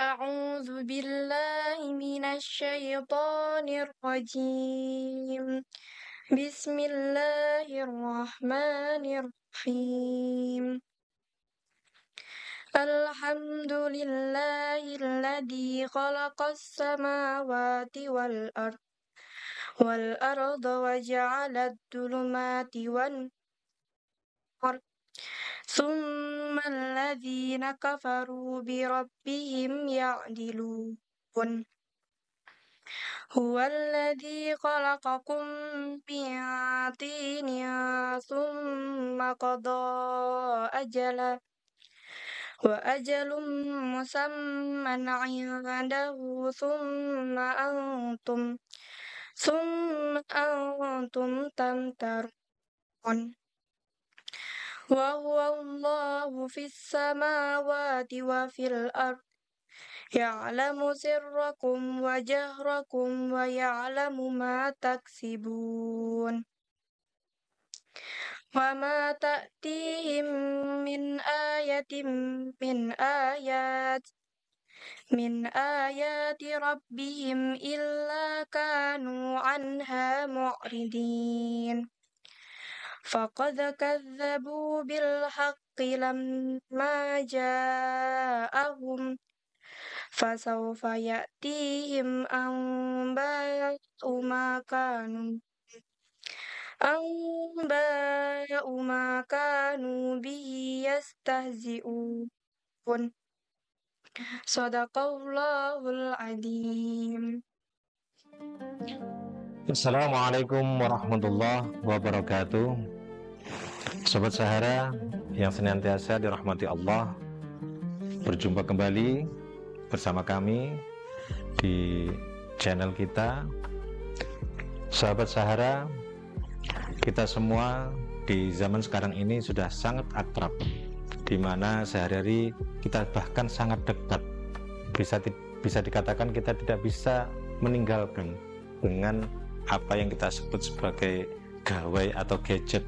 أعوذ بالله من الشيطان الرجيم. بسم الله الرحمن الرحيم. الحمد لله الذي خلق السماوات والأرض وجعل الظلمات والنور ثم الذين كفروا بربهم يعدلون. هو الذي خلقكم من طين ثم قضى أجلا وأجل مسمى عنده ثم أنتم تمترون. وهو الله في السماوات وفي الأرض يعلم سركم وجهركم ويعلم ما تكسبون. وما تأتيهم من آية من آيات ربهم إلا كانوا عنها معرضين. فقد كذبوا بالحق لما جاءهم فسوف يأتيهم أنباء ما كانوا به يستهزئون. صدق الله العظيم. Assalamualaikum warahmatullahi wabarakatuh. Sobat Sahara yang senantiasa dirahmati Allah, berjumpa kembali bersama kami di channel kita. Sahabat Sahara, kita semua di zaman sekarang ini sudah sangat akrab, di mana sehari-hari kita bahkan sangat dekat. Bisa dikatakan kita tidak bisa meninggalkan dengan apa yang kita sebut sebagai gawai atau gadget,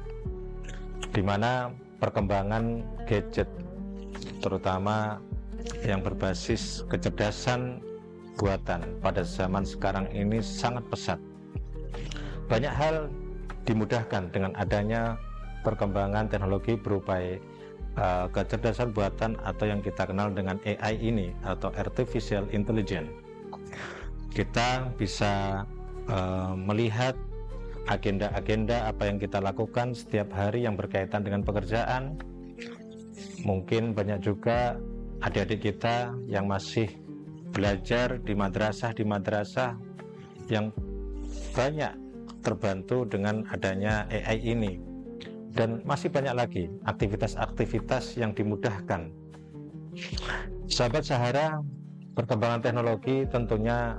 di mana perkembangan gadget terutama yang berbasis kecerdasan buatan pada zaman sekarang ini sangat pesat. Banyak hal dimudahkan dengan adanya perkembangan teknologi berupa kecerdasan buatan atau yang kita kenal dengan AI ini atau Artificial Intelligence. Kita bisa melihat agenda-agenda apa yang kita lakukan setiap hari yang berkaitan dengan pekerjaan. Mungkin banyak juga adik-adik kita yang masih belajar di madrasah yang banyak terbantu dengan adanya AI ini, dan masih banyak lagi aktivitas-aktivitas yang dimudahkan. Sahabat Sahara, perkembangan teknologi tentunya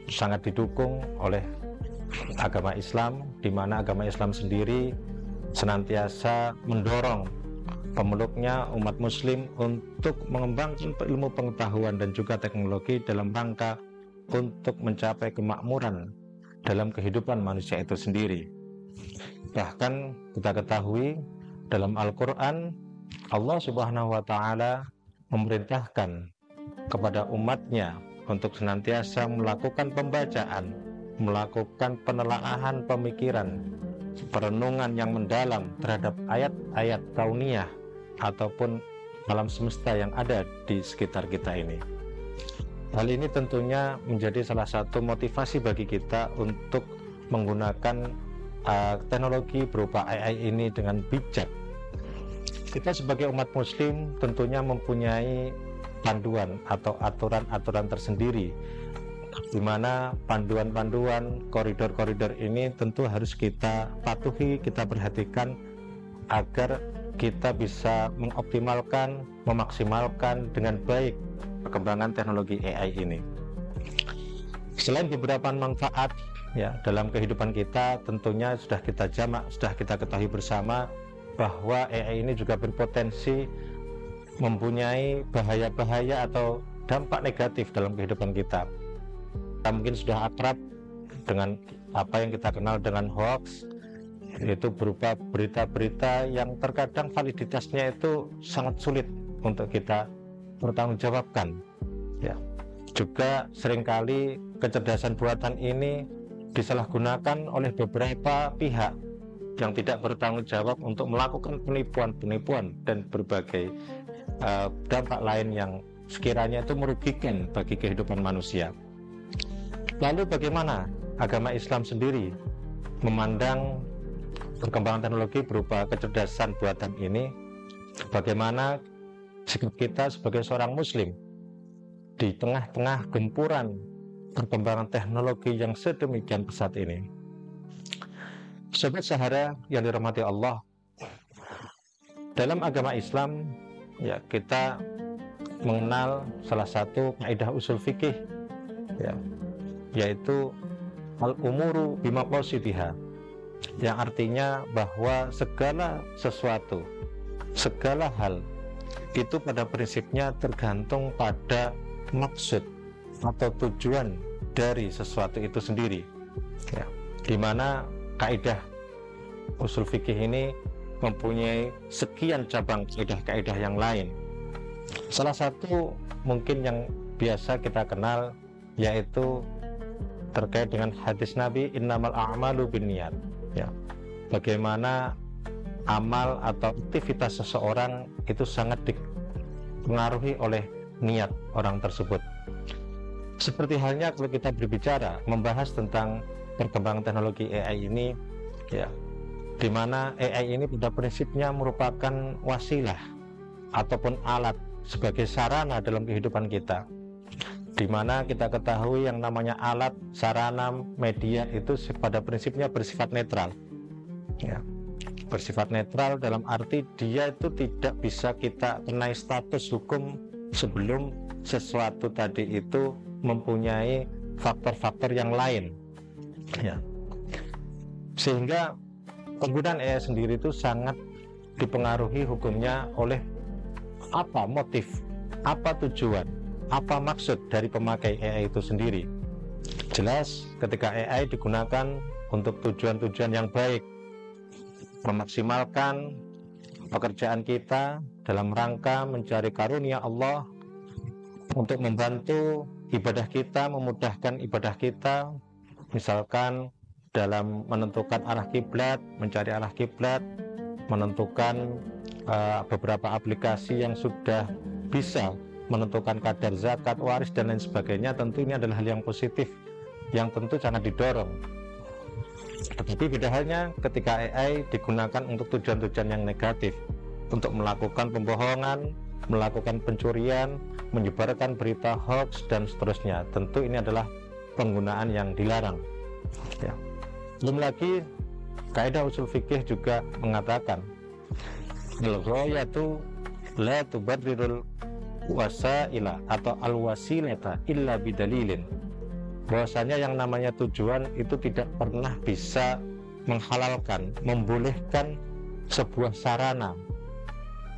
sangat didukung oleh agama Islam, di mana agama Islam sendiri senantiasa mendorong pemeluknya umat muslim untuk mengembangkan ilmu pengetahuan dan juga teknologi dalam rangka untuk mencapai kemakmuran dalam kehidupan manusia itu sendiri. Bahkan kita ketahui dalam Al-Quran, Allah Subhanahu wa Ta'ala memerintahkan kepada umatnya untuk senantiasa melakukan pembacaan, melakukan penelaahan pemikiran, perenungan yang mendalam terhadap ayat-ayat kauniyah ataupun alam semesta yang ada di sekitar kita ini. Hal ini tentunya menjadi salah satu motivasi bagi kita untuk menggunakan teknologi berupa AI ini dengan bijak. Kita sebagai umat muslim tentunya mempunyai panduan atau aturan-aturan tersendiri, di mana panduan-panduan, koridor-koridor ini tentu harus kita patuhi, kita perhatikan agar kita bisa mengoptimalkan, memaksimalkan dengan baik perkembangan teknologi AI ini. Selain beberapa manfaat dalam kehidupan kita, tentunya sudah kita ketahui bersama bahwa AI ini juga berpotensi mempunyai bahaya-bahaya atau dampak negatif dalam kehidupan kita. Kita mungkin sudah akrab dengan apa yang kita kenal dengan hoax, yaitu berupa berita-berita yang terkadang validitasnya itu sangat sulit untuk kita pertanggungjawabkan. Ya. Juga seringkali kecerdasan buatan ini disalahgunakan oleh beberapa pihak yang tidak bertanggung jawab untuk melakukan penipuan-penipuan dan berbagai dampak lain yang sekiranya itu merugikan bagi kehidupan manusia. Lalu bagaimana agama Islam sendiri memandang perkembangan teknologi berupa kecerdasan buatan ini? Bagaimana sikap kita sebagai seorang muslim di tengah-tengah gempuran perkembangan teknologi yang sedemikian pesat ini? Sobat Sahara yang dirahmati Allah, dalam agama Islam ya kita mengenal salah satu kaidah usul fikih ya, yaitu al-umuru bimaqasidiha, yang artinya bahwa segala sesuatu, segala hal itu pada prinsipnya tergantung pada maksud atau tujuan dari sesuatu itu sendiri ya, dimana kaidah usul fikih ini mempunyai sekian cabang kaidah-kaidah yang lain. Salah satu mungkin yang biasa kita kenal yaitu terkait dengan hadis Nabi, innamal a'malu binniyat ya, bagaimana amal atau aktivitas seseorang itu sangat dipengaruhi oleh niat orang tersebut. Seperti halnya kalau kita berbicara membahas tentang perkembangan teknologi AI ini ya, di mana AI ini pada prinsipnya merupakan wasilah ataupun alat sebagai sarana dalam kehidupan kita, di mana kita ketahui yang namanya alat, sarana, media itu pada prinsipnya bersifat netral ya, bersifat netral dalam arti dia itu tidak bisa kita kenai status hukum sebelum sesuatu tadi itu mempunyai faktor-faktor yang lain ya. Sehingga penggunaan AI sendiri itu sangat dipengaruhi hukumnya oleh apa motif, apa tujuan, apa maksud dari pemakai AI itu sendiri. Jelas ketika AI digunakan untuk tujuan-tujuan yang baik, memaksimalkan pekerjaan kita dalam rangka mencari karunia Allah, untuk membantu ibadah kita, memudahkan ibadah kita, misalkan dalam menentukan arah kiblat, mencari arah kiblat, menentukan beberapa aplikasi yang sudah bisa menentukan kadar zakat, waris dan lain sebagainya. Tentu ini adalah hal yang positif yang tentu sangat didorong. Tetapi beda halnya ketika AI digunakan untuk tujuan-tujuan yang negatif, untuk melakukan pembohongan, melakukan pencurian, menyebarkan berita hoax dan seterusnya. Tentu ini adalah penggunaan yang dilarang ya. Belum lagi kaidah usul fikih juga mengatakan al-ghayatu la tubarrirul wasaila atau al-wasilata illa bidalilin, bahwasanya yang namanya tujuan itu tidak pernah bisa menghalalkan, membolehkan sebuah sarana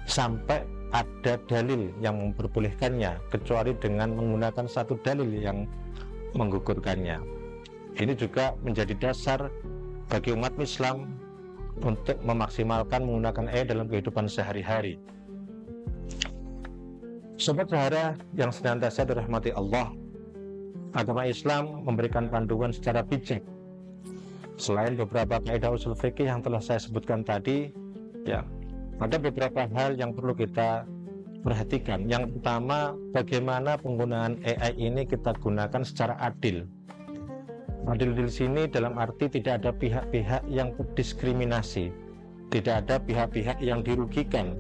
sampai ada dalil yang memperbolehkannya, kecuali dengan menggunakan satu dalil yang menggugurkannya. Ini juga menjadi dasar bagi umat Islam untuk memaksimalkan menggunakan AI dalam kehidupan sehari-hari. Sobat Sahara yang senantiasa dirahmati Allah, agama Islam memberikan panduan secara bijak. Selain beberapa kaidah usul fikih yang telah saya sebutkan tadi ya, ada beberapa hal yang perlu kita perhatikan. Yang pertama, bagaimana penggunaan AI ini kita gunakan secara adil. Adil di sini dalam arti tidak ada pihak-pihak yang terdiskriminasi, tidak ada pihak-pihak yang dirugikan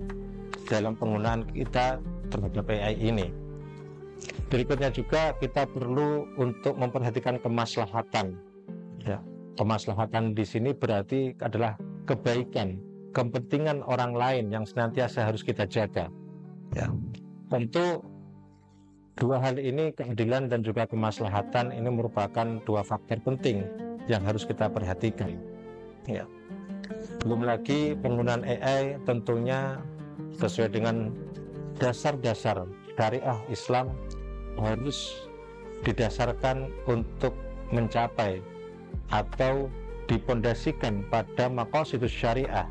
dalam penggunaan kita terhadap AI ini. Berikutnya juga kita perlu untuk memperhatikan kemaslahatan. Ya, kemaslahatan di sini berarti adalah kebaikan, kepentingan orang lain yang senantiasa harus kita jaga. Ya, tentu dua hal ini, keadilan dan juga kemaslahatan, ini merupakan dua faktor penting yang harus kita perhatikan. Ya. Belum lagi penggunaan AI tentunya sesuai dengan dasar-dasar syariah Islam harus didasarkan untuk mencapai atau dipondasikan pada maqasidus syariah,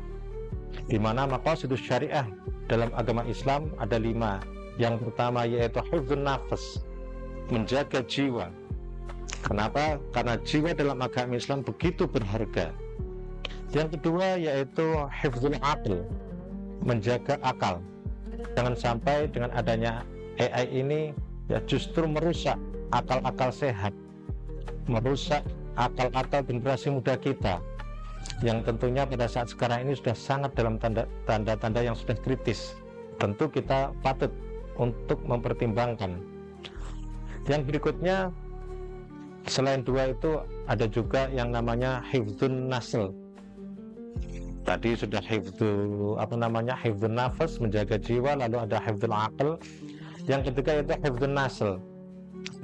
di mana maqasidus syariah dalam agama Islam ada 5. Yang pertama yaitu hifdzun nafas, menjaga jiwa. Kenapa? Karena jiwa dalam agama Islam begitu berharga. Yang kedua yaitu hifdzul aql, menjaga akal. Jangan sampai dengan adanya AI ini ya justru merusak akal-akal sehat, merusak akal-akal generasi muda kita, yang tentunya pada saat sekarang ini sudah sangat dalam tanda-tanda yang sudah kritis. Tentu kita patut untuk mempertimbangkan. Yang berikutnya, selain dua itu ada juga yang namanya hifdzun nasl. Tadi sudah hifdzun nafas, menjaga jiwa, lalu ada hifdzul aql. Yang ketiga itu hifdzun nasl,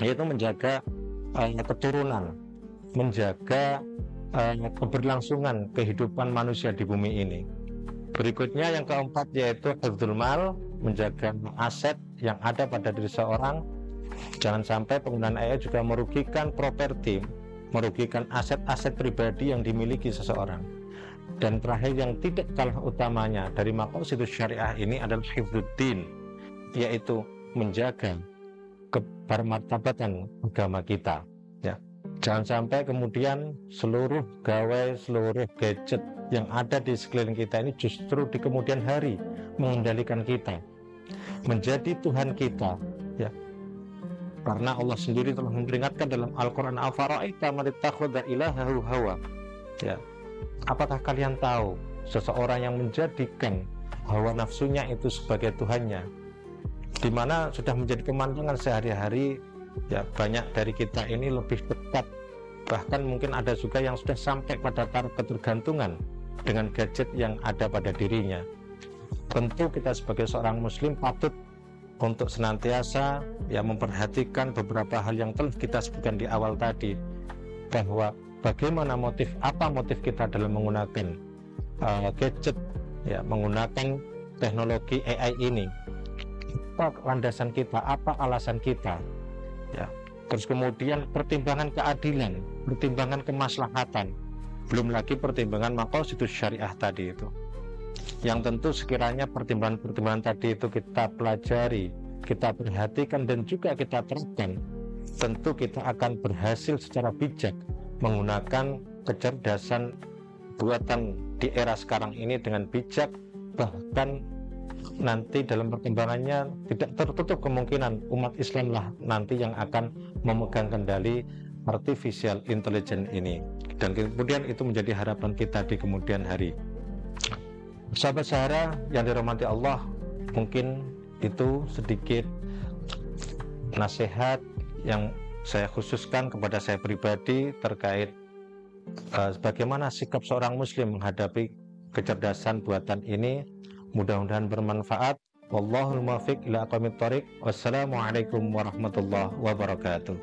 yaitu menjaga keturunan, menjaga keberlangsungan kehidupan manusia di bumi ini. Berikutnya yang keempat yaitu hifdzul mal, menjaga aset yang ada pada diri seorang. Jangan sampai penggunaan AI juga merugikan properti, merugikan aset-aset pribadi yang dimiliki seseorang. Dan terakhir yang tidak kalah utamanya dari maqasidus syariah ini adalah hifdzuddin, yaitu menjaga kebermartabatan agama kita, ya. Jangan sampai kemudian seluruh gawai, seluruh gadget yang ada di sekeliling kita ini justru di kemudian hari mengendalikan kita, menjadi Tuhan kita, ya. Karena Allah sendiri telah memperingatkan dalam Al-Quran, afara'aita man ittakhadha ilahahu hawa, ya. Apakah kalian tahu seseorang yang menjadikan hawa nafsunya itu sebagai Tuhannya, di mana sudah menjadi pemandangan sehari-hari, ya. Banyak dari kita ini lebih dekat, bahkan mungkin ada juga yang sudah sampai pada taraf ketergantungan dengan gadget yang ada pada dirinya. Tentu kita sebagai seorang muslim patut untuk senantiasa ya memperhatikan beberapa hal yang telah kita sebutkan di awal tadi, bahwa bagaimana apa motif kita dalam menggunakan gadget, ya, menggunakan teknologi AI ini, apa landasan kita, apa alasan kita, ya. Terus kemudian pertimbangan keadilan, pertimbangan kemaslahatan, belum lagi pertimbangan maqasidus syariah tadi itu, yang tentu sekiranya pertimbangan-pertimbangan tadi itu kita pelajari, kita perhatikan dan juga kita terapkan, tentu kita akan berhasil secara bijak menggunakan kecerdasan buatan di era sekarang ini dengan bijak. Bahkan nanti dalam perkembangannya tidak tertutup kemungkinan umat Islam lah nanti yang akan memegang kendali artificial intelligence ini, dan kemudian itu menjadi harapan kita di kemudian hari. Sahabat Sahara yang dirahmati Allah, mungkin itu sedikit nasihat yang saya khususkan kepada saya pribadi terkait bagaimana sikap seorang muslim menghadapi kecerdasan buatan ini. Mudah-mudahan bermanfaat. Wallahul muwaffiq ila aqwamit thoriq. Wassalamualaikum warahmatullahi wabarakatuh.